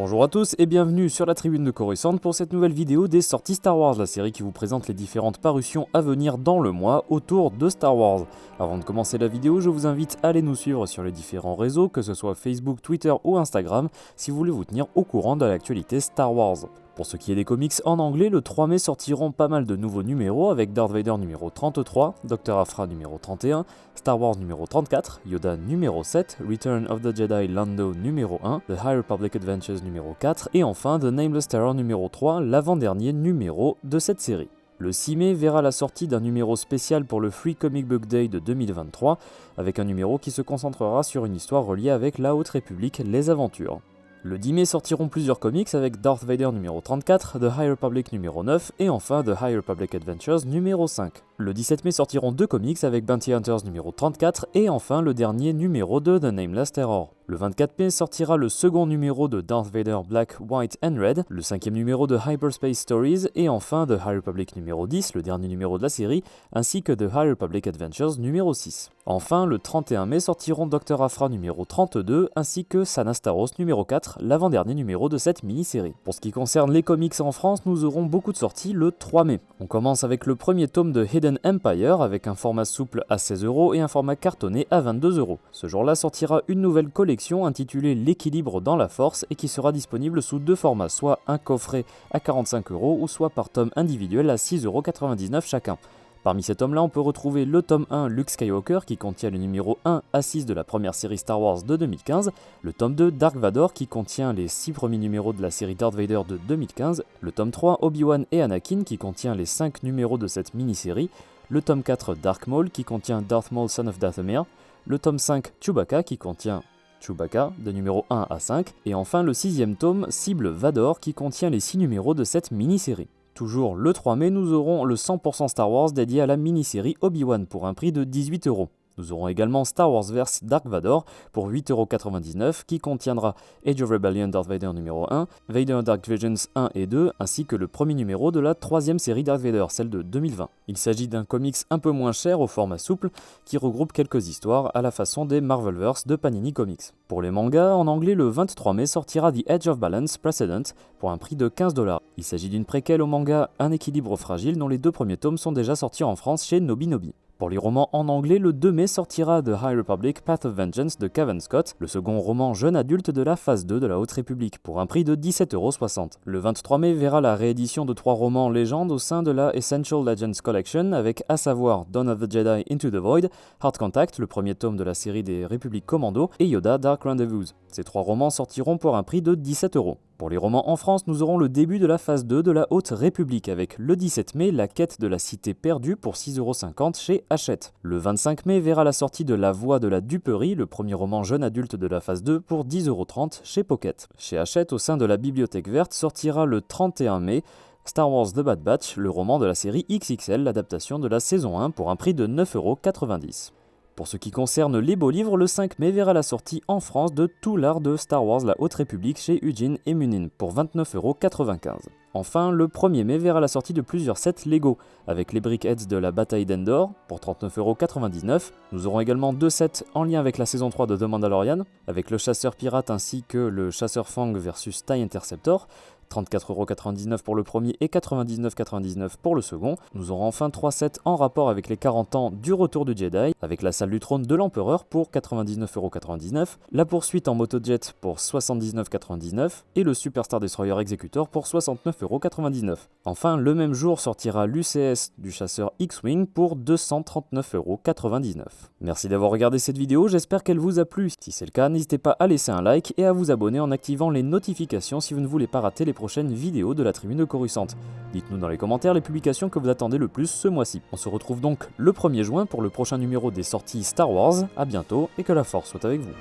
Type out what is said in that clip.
Bonjour à tous et bienvenue sur la tribune de Coruscant pour cette nouvelle vidéo des sorties Star Wars, la série qui vous présente les différentes parutions à venir dans le mois autour de Star Wars. Avant de commencer la vidéo, je vous invite à aller nous suivre sur les différents réseaux, que ce soit Facebook, Twitter ou Instagram, si vous voulez vous tenir au courant de l'actualité Star Wars. Pour ce qui est des comics en anglais, le 3 mai sortiront pas mal de nouveaux numéros avec Darth Vader numéro 33, Dr. Aphra numéro 31, Star Wars numéro 34, Yoda numéro 7, Return of the Jedi Lando numéro 1, The High Republic Adventures numéro 4 et enfin The Nameless Terror numéro 3, l'avant-dernier numéro de cette série. Le 6 mai verra la sortie d'un numéro spécial pour le Free Comic Book Day de 2023, avec un numéro qui se concentrera sur une histoire reliée avec la Haute République, les aventures. Le 10 mai sortiront plusieurs comics avec Darth Vader numéro 34, The High Republic numéro 9 et enfin The High Republic Adventures numéro 5. Le 17 mai sortiront deux comics avec Bounty Hunters numéro 34 et enfin le dernier numéro de The Nameless Terror. Le 24 mai sortira le second numéro de Darth Vader Black, White and Red, le cinquième numéro de Hyperspace Stories et enfin The High Republic numéro 10, le dernier numéro de la série, ainsi que The High Republic Adventures numéro 6. Enfin, le 31 mai sortiront Dr. Aphra numéro 32 ainsi que Sanastaros numéro 4, l'avant-dernier numéro de cette mini-série. Pour ce qui concerne les comics en France, nous aurons beaucoup de sorties le 3 mai. On commence avec le premier tome de Hidden Empire avec un format souple à 16€ et un format cartonné à 22€. Ce jour-là sortira une nouvelle collection intitulée L'équilibre dans la force et qui sera disponible sous deux formats, soit un coffret à 45€ ou soit par tome individuel à 6,99€ chacun. Parmi ces tomes-là, on peut retrouver le tome 1 Luke Skywalker qui contient le numéro 1 à 6 de la première série Star Wars de 2015, le tome 2 Dark Vador qui contient les 6 premiers numéros de la série Darth Vader de 2015, le tome 3 Obi-Wan et Anakin qui contient les 5 numéros de cette mini-série, le tome 4 Dark Maul qui contient Darth Maul Son of Dathomir, le tome 5 Chewbacca qui contient Chewbacca de numéro 1 à 5, et enfin le 6e tome Cible Vador qui contient les 6 numéros de cette mini-série. Toujours le 3 mai, nous aurons le 100% Star Wars dédié à la mini-série Obi-Wan pour un prix de 18€. Nous aurons également Star Wars vs Dark Vador pour 8,99€ qui contiendra Age of Rebellion Darth Vader numéro 1, Vader Dark Visions 1 et 2, ainsi que le premier numéro de la troisième série Darth Vader, celle de 2020. Il s'agit d'un comics un peu moins cher au format souple qui regroupe quelques histoires à la façon des Marvelverse de Panini Comics. Pour les mangas, en anglais, le 23 mai sortira The Edge of Balance Precedent pour un prix de 15$. Il s'agit d'une préquelle au manga Un équilibre fragile dont les deux premiers tomes sont déjà sortis en France chez Nobinobi. Pour les romans en anglais, le 2 mai sortira The High Republic Path of Vengeance de Cavan Scott, le second roman jeune adulte de la phase 2 de la Haute République, pour un prix de 17,60€. Le 23 mai verra la réédition de 3 romans légendes au sein de la Essential Legends Collection, avec à savoir Dawn of the Jedi Into the Void, Hard Contact, le premier tome de la série des Républiques Commando, et Yoda Dark Rendezvous. Ces 3 romans sortiront pour un prix de 17€. Pour les romans en France, nous aurons le début de la phase 2 de la Haute République avec le 17 mai La quête de la cité perdue pour 6,50€ chez Hachette. Le 25 mai verra la sortie de La voix de la duperie, le premier roman jeune adulte de la phase 2 pour 10,30€ chez Pocket. Chez Hachette, au sein de la Bibliothèque verte, sortira le 31 mai Star Wars The Bad Batch, le roman de la série XXL, l'adaptation de la saison 1 pour un prix de 9,90€. Pour ce qui concerne les beaux livres, le 5 mai verra la sortie en France de Tout l'art de Star Wars La Haute République chez Eugene et Munin pour 29,95€. Enfin, le 1er mai verra la sortie de plusieurs sets Lego, avec les Brickheads de la bataille d'Endor pour 39,99€. Nous aurons également 2 sets en lien avec la saison 3 de The Mandalorian, avec le chasseur pirate ainsi que le chasseur Fang versus TIE Interceptor, 34,99€ pour le premier et 99,99€ pour le second. Nous aurons enfin 3 sets en rapport avec les 40 ans du retour du Jedi, avec la salle du trône de l'empereur pour 99,99€, la poursuite en motojet pour 79,99€ et le Superstar Destroyer Executor pour 69,99€. Enfin, le même jour sortira l'UCS du chasseur X-Wing pour 239,99€. Merci d'avoir regardé cette vidéo, j'espère qu'elle vous a plu. Si c'est le cas, n'hésitez pas à laisser un like et à vous abonner en activant les notifications si vous ne voulez pas rater les prochaines vidéos de la tribune de Coruscant. Dites-nous dans les commentaires les publications que vous attendez le plus ce mois-ci. On se retrouve donc le 1er juin pour le prochain numéro des sorties Star Wars. À bientôt et que la force soit avec vous.